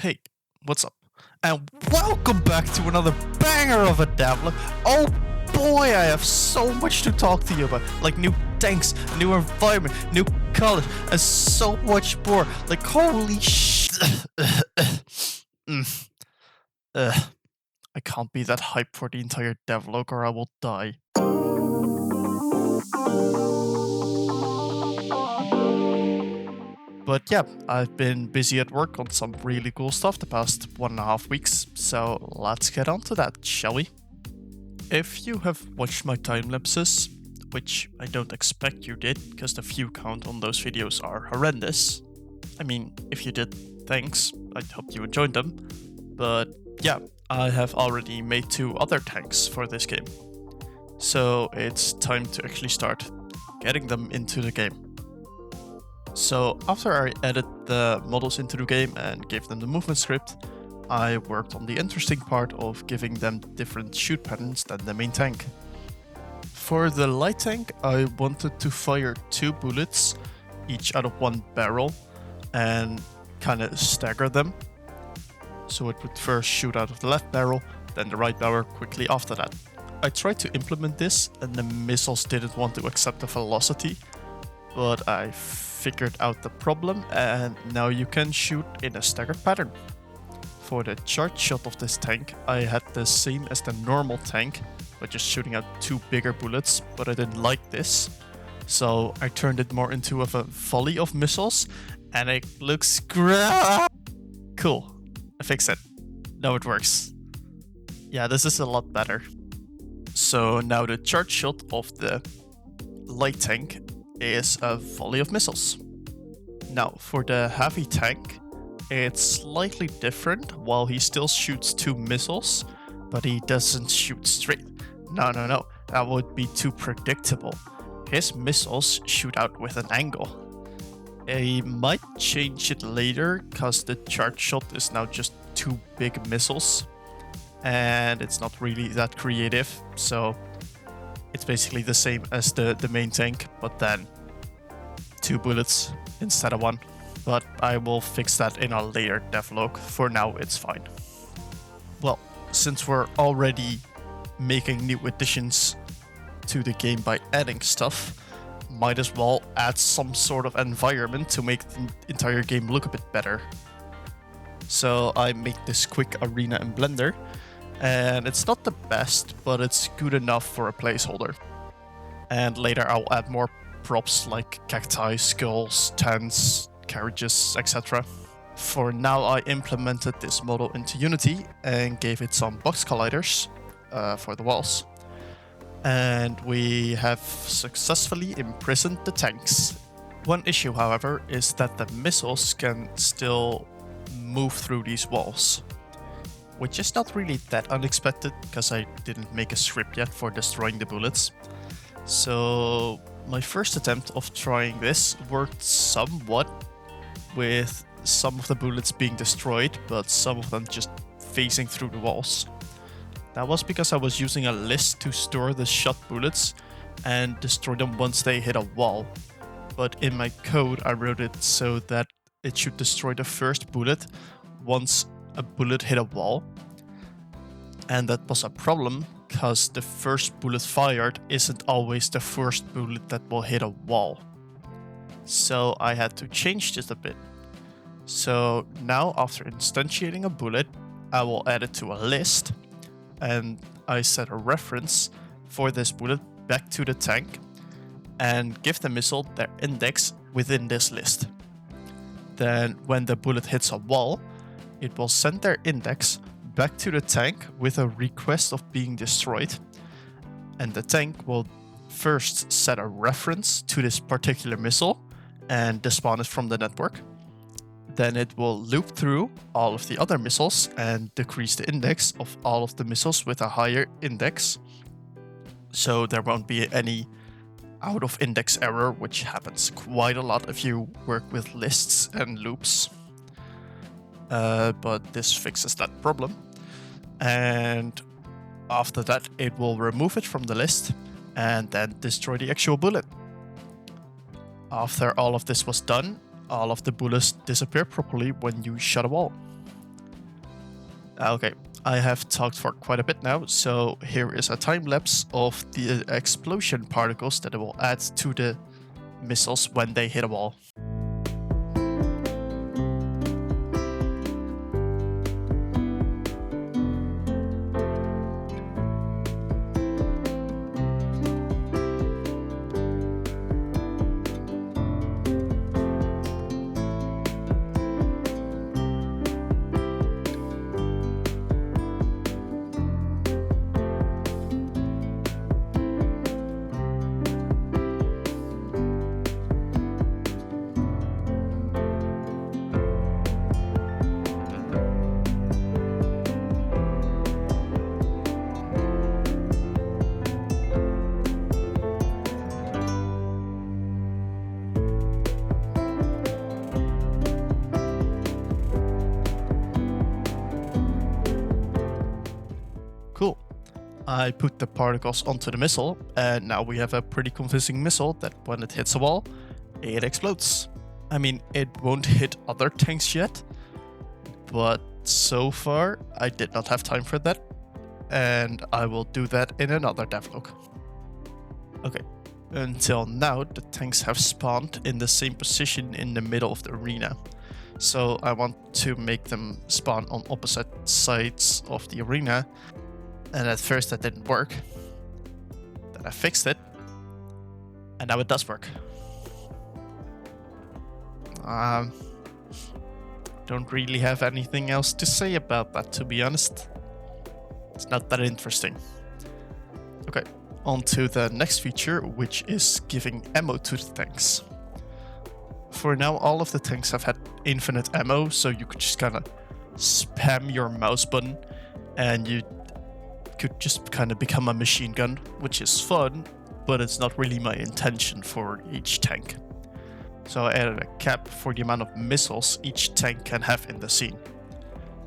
Hey, what's up? And welcome back to another banger of a Devlog. Oh boy, I have so much to talk to you about. Like new tanks, new environment, new colors, and so much more. Like holy I can't be that hyped for the entire Devlog or I will die. But yeah, I've been busy at work on some really cool stuff the past 1.5 weeks, so let's get on to that, shall we? If you have watched my time lapses, which I don't expect you did, because the view count on those videos are horrendous. I mean, if you did, thanks, I hope you enjoyed them. But yeah, I have already made 2 other tanks for this game. So it's time to actually start getting them into the game. So after I added the models into the game and gave them the movement script, I worked on the interesting part of giving them different shoot patterns than the main tank. For the light tank, I wanted to fire 2 bullets, each out of 1 barrel, and kind of stagger them. So it would first shoot out of the left barrel, then the right barrel quickly after that. I tried to implement this and the missiles didn't want to accept the velocity, but I figured out the problem and now you can shoot in a staggered pattern. For the charge shot of this tank, I had the same as the normal tank, but just shooting out 2 bigger bullets, but I didn't like this. So I turned it more into a volley of missiles and it looks great. Cool, I fixed it. Now it works. Yeah, this is a lot better. So now the charge shot of the light tank is a volley of missiles. Now for the heavy tank, it's slightly different. While he still shoots 2 missiles, but he doesn't shoot straight. No, that would be too predictable. His missiles shoot out with an angle. I might change it later, cause the charge shot is now just 2 big missiles, and it's not really that creative, so it's basically the same as the main tank, but then 2 bullets instead of 1. But I will fix that in a later devlog. For now, it's fine. Well, since we're already making new additions to the game by adding stuff, might as well add some sort of environment to make the entire game look a bit better. So I made this quick arena in Blender, and it's not the best, but it's good enough for a placeholder. And later I'll add more props like cacti, skulls, tents, carriages, etc. For now I implemented this model into Unity and gave it some box colliders for the walls. And we have successfully imprisoned the tanks. One issue, however, is that the missiles can still move through these walls, which is not really that unexpected because I didn't make a script yet for destroying the bullets. So my first attempt of trying this worked somewhat, with some of the bullets being destroyed, but some of them just phasing through the walls. That was because I was using a list to store the shot bullets and destroy them once they hit a wall. But in my code I wrote it so that it should destroy the first bullet once a bullet hit a wall. And that was a problem because the first bullet fired isn't always the first bullet that will hit a wall. So I had to change this a bit. So now after instantiating a bullet, I will add it to a list, and I set a reference for this bullet back to the tank and give the missile their index within this list. Then when the bullet hits a wall, it will send their index back to the tank with a request of being destroyed, and the tank will first set a reference to this particular missile and despawn it from the network. Then it will loop through all of the other missiles and decrease the index of all of the missiles with a higher index, so there won't be any out of index error, which happens quite a lot if you work with lists and loops. But this fixes that problem. And after that, it will remove it from the list and then destroy the actual bullet. After all of this was done, all of the bullets disappear properly when you shot a wall. Okay, I have talked for quite a bit now, so here is a time lapse of the explosion particles that I will add to the missiles when they hit a wall. Cool. I put the particles onto the missile, and now we have a pretty convincing missile that when it hits a wall, it explodes. I mean, it won't hit other tanks yet, but so far I did not have time for that, and I will do that in another devlog. Okay, until now the tanks have spawned in the same position in the middle of the arena. So I want to make them spawn on opposite sides of the arena. And at first that didn't work. Then I fixed it. And now it does work. Don't really have anything else to say about that, to be honest. It's not that interesting. Okay, on to the next feature, which is giving ammo to the tanks. For now, all of the tanks have had infinite ammo, so you could just kind of spam your mouse button and you could just kind of become a machine gun, which is fun, but it's not really my intention for each tank. So I added a cap for the amount of missiles each tank can have in the scene.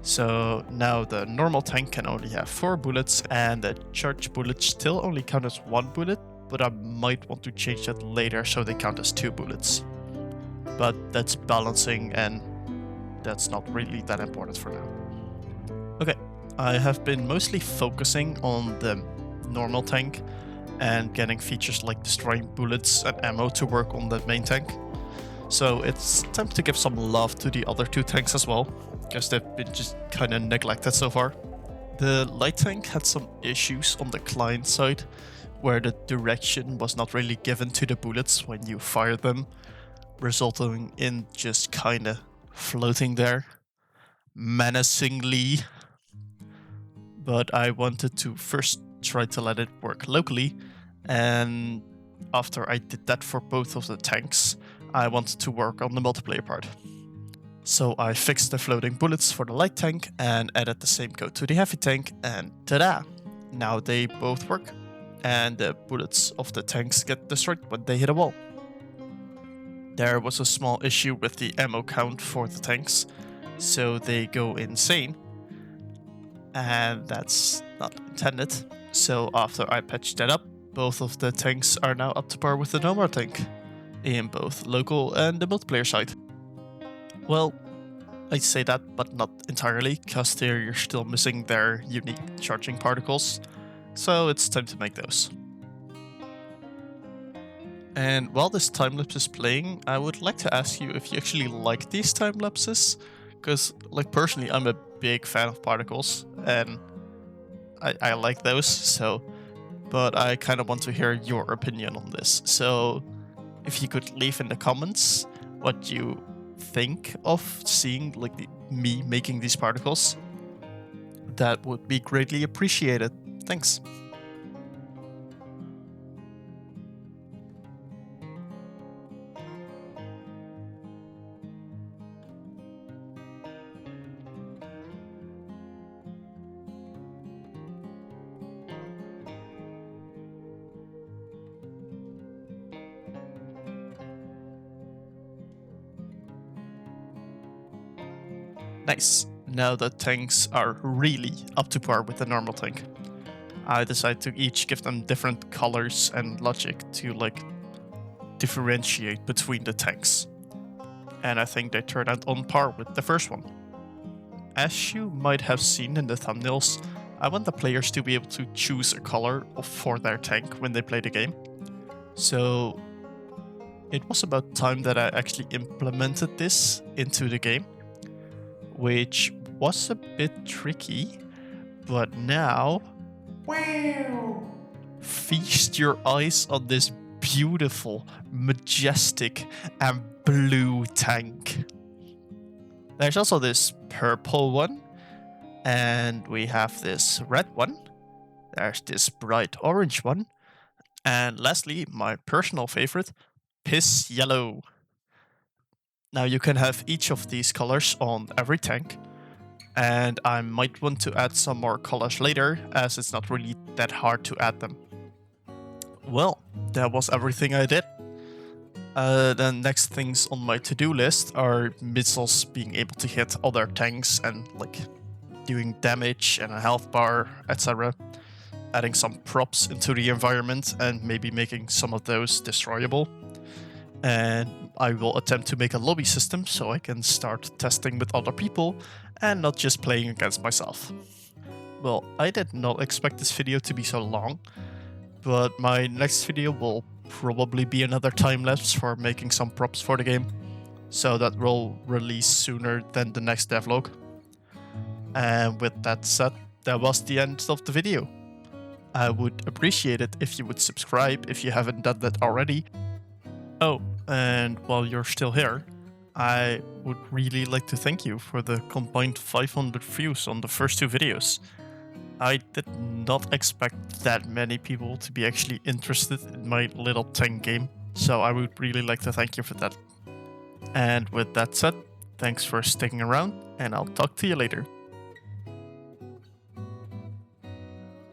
So now the normal tank can only have 4 bullets, and the charged bullets still only count as 1 bullet, but I might want to change that later so they count as 2 bullets. But that's balancing, and that's not really that important for now. Okay, I have been mostly focusing on the normal tank and getting features like destroying bullets and ammo to work on the main tank. So it's time to give some love to the other 2 tanks as well, because they've been just kind of neglected so far. The light tank had some issues on the client side, where the direction was not really given to the bullets when you fire them, resulting in just kind of floating there menacingly. But I wanted to first try to let it work locally, and after I did that for both of the tanks, I wanted to work on the multiplayer part. So I fixed the floating bullets for the light tank and added the same code to the heavy tank, and ta-da! Now they both work, and the bullets of the tanks get destroyed when they hit a wall. There was a small issue with the ammo count for the tanks, so they go insane, and that's not intended. So after I patched that up, both of the tanks are now up to par with the normal tank, in both local and the multiplayer side. Well, I say that, but not entirely, because they're still missing their unique charging particles, so it's time to make those. And while this time-lapse is playing, I would like to ask you if you actually like these time-lapses, because, like, personally, I'm a big fan of particles, and I like those, so... But I kind of want to hear your opinion on this, so if you could leave in the comments what you think of seeing, like, me making these particles, that would be greatly appreciated. Thanks. Nice. Now the tanks are really up to par with the normal tank. I decided to each give them different colors and logic to, like, differentiate between the tanks. And I think they turned out on par with the first one. as you might have seen in the thumbnails, I want the players to be able to choose a color for their tank when they play the game. So it was about time that I actually implemented this into the game, which was a bit tricky, but now feast your eyes on this beautiful, majestic, and blue tank. There's also this purple one, and we have this red one. There's this bright orange one, and lastly, my personal favorite, piss yellow. Now you can have each of these colors on every tank, and I might want to add some more colors later, as it's not really that hard to add them. Well, that was everything I did. The next things on my to-do list are missiles being able to hit other tanks and like doing damage and a health bar, etc. Adding some props into the environment and maybe making some of those destroyable. And I will attempt to make a lobby system so I can start testing with other people and not just playing against myself. Well, I did not expect this video to be so long, but my next video will probably be another time-lapse for making some props for the game, so that will release sooner than the next devlog. And with that said, that was the end of the video. I would appreciate it if you would subscribe if you haven't done that already. Oh, and while you're still here, I would really like to thank you for the combined 500 views on the first two videos. I did not expect that many people to be actually interested in my little tank game, so I would really like to thank you for that. And with that said, thanks for sticking around, and I'll talk to you later.